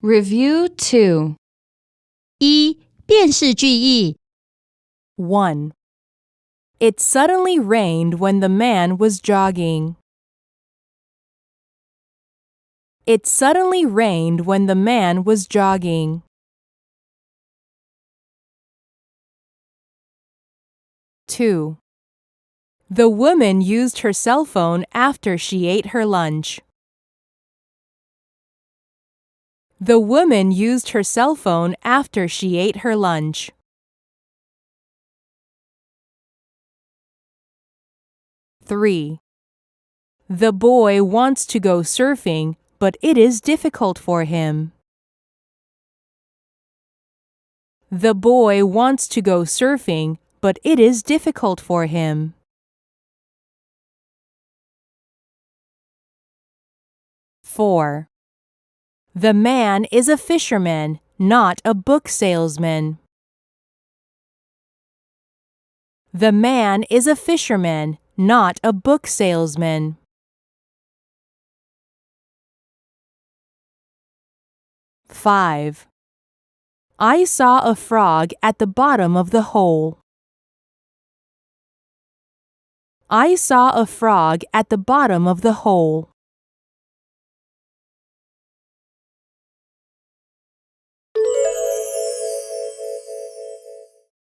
Review 2. 一、辨识句意。 1. It suddenly rained when the man was jogging. It suddenly rained when the man was jogging. 2. The woman used her cell phone after she ate her lunch. The woman used her cell phone after she ate her lunch. 3. The boy wants to go surfing, but it is difficult for him. The boy wants to go surfing, but it is difficult for him. 4. The man is a fisherman, not a book salesman. The man is a fisherman, not a book salesman. 5. I saw a frog at the bottom of the hole. I saw a frog at the bottom of the hole.